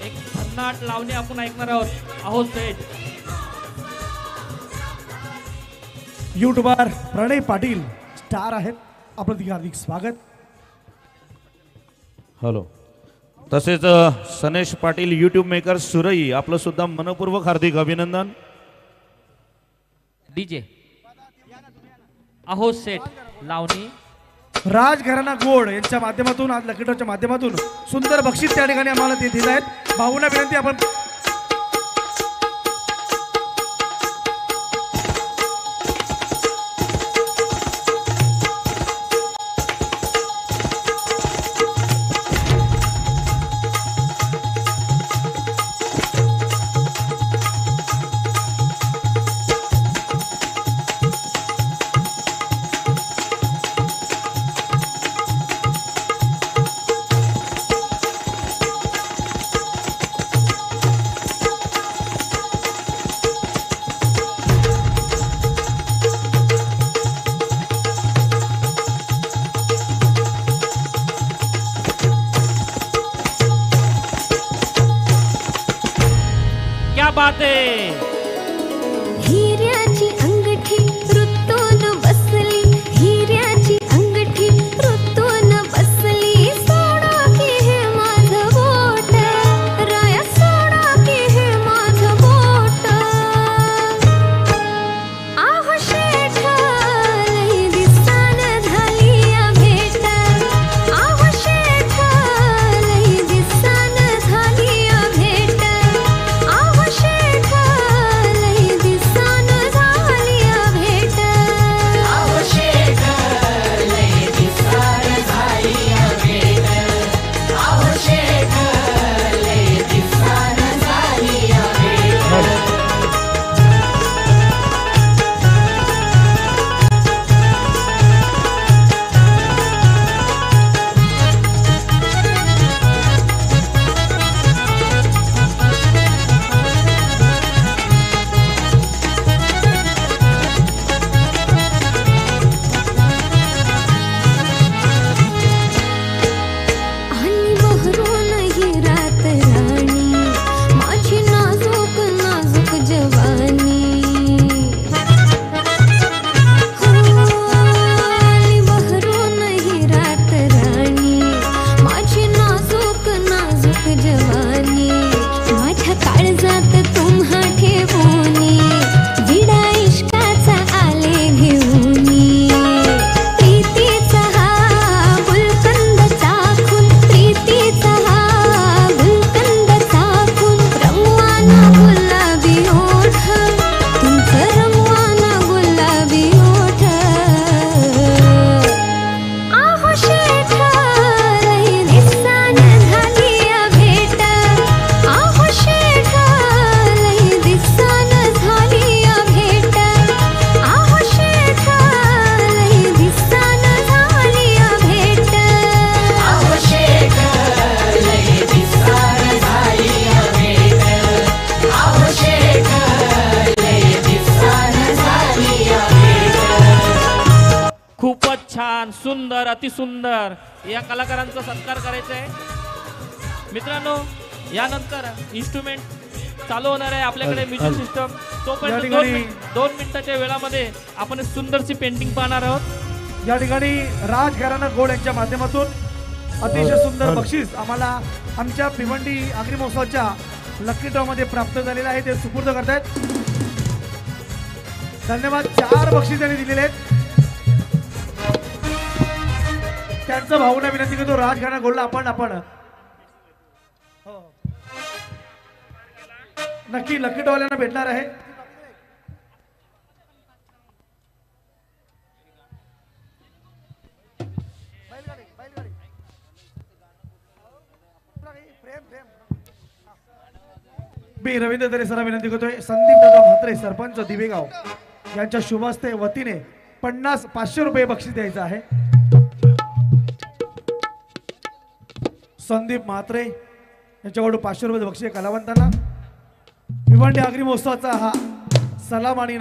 एक भन्नाट लावणी आपण ऐकणार आहोत सेट। यूट्यूबर प्रणय पाटील स्टार आहेत, आपलं तिघे हार्दिक स्वागत। हॅलो। तसेच सनेश पाटील यूट्यूब मेकर सुरई, आपलं सुद्धा मनपूर्वक हार्दिक अभिनंदन। डीजे आहोत सेट लावणी राजघराणा गोड यांच्या माध्यमातून आज लकीटोच्या माध्यमातून सुंदर बक्षीस त्या ठिकाणी आम्हाला ते दिले आहेत। भाऊंना विनंती आपण क्या बात है। हिऱ्याची अंगठी ऋतून बसली, हिऱ्याची अंगठी ऋतून बसली, सोडा की हे माझं बोट, राया सोडा की हे माझं बोट। आहो शेठ लई दिसान झाली या भेट, आहो शेठ लई दिसान झाली या भेट, आहो शेठ लई दिसान झाली या भेट, आहो शेठ लई दिसान झाली या भेट, आहो शेठ लई दिसान झाली या भेट। आणि बहरून ही रात राणी, माझी नाजूक नाजूक जवानी, आणि बहरून ही रात राणी, माझी नाजूक नाजूक जवानी, माझ्या काळजात तुम्हा ठेवूनी, विडा इश्काचा आले घेऊनी, प्रीतीचा हा गुलकंद चाखून, प्रीतीचा हा गुलकंद चाखून, रंगवाना गुलाबी ओठ, तुमचं रंगवाना गुलाबी ओठ। आहो शेठ लई दिसान झाली या भेट, आहो शेठ लई दिसान झाली या भेट, आहो शेठ लई दिसान झाली या भेट, आहो शेठ लई दिसान झाली या भेट, आहो शेठ लई दिसान झाली या भेट। खूपच छान, सुंदर, अतिसुंदर या कलाकारांचा सत्कार करायचा आहे मित्रांनो। यानंतर इन्स्ट्रुमेंट चालू होणार आहे आपल्याकडे म्युझिक सिस्टम। तोपर्यंत दोन मिनिटाच्या वेळामध्ये आपण एक सुंदरशी पेंटिंग पाहणार आहोत। या ठिकाणी राजघराणा गोड यांच्या माध्यमातून अतिशय सुंदर बक्षीस आम्हाला आमच्या भिवंडी आगरी महोत्सवाच्या लकी ड्रॉ मध्ये प्राप्त झालेलं आहे, ते सुपूर्द करतायत। धन्यवाद। 4 बक्षीस त्यांनी दिलेले आहेत। त्यांचं भाऊंना विनंती करतो राजघराणा गोडला आपण नक्की लकी ड्रॉवाल्यांना भेटणार आहे। मी रवींद्र दरे सर विनंती करतोय, संदीप दादा म्हात्रे सरपंच दिवेगाव यांच्या शुभ हस्ते वतीने 500 रुपये बक्षीस द्यायचं आहे। संदीप म्हात्रे यांच्याकडून 500 रुपये बक्षीस कलावंतांना। भिवंडी आगरी महोत्सवाचा हा सलाम आणि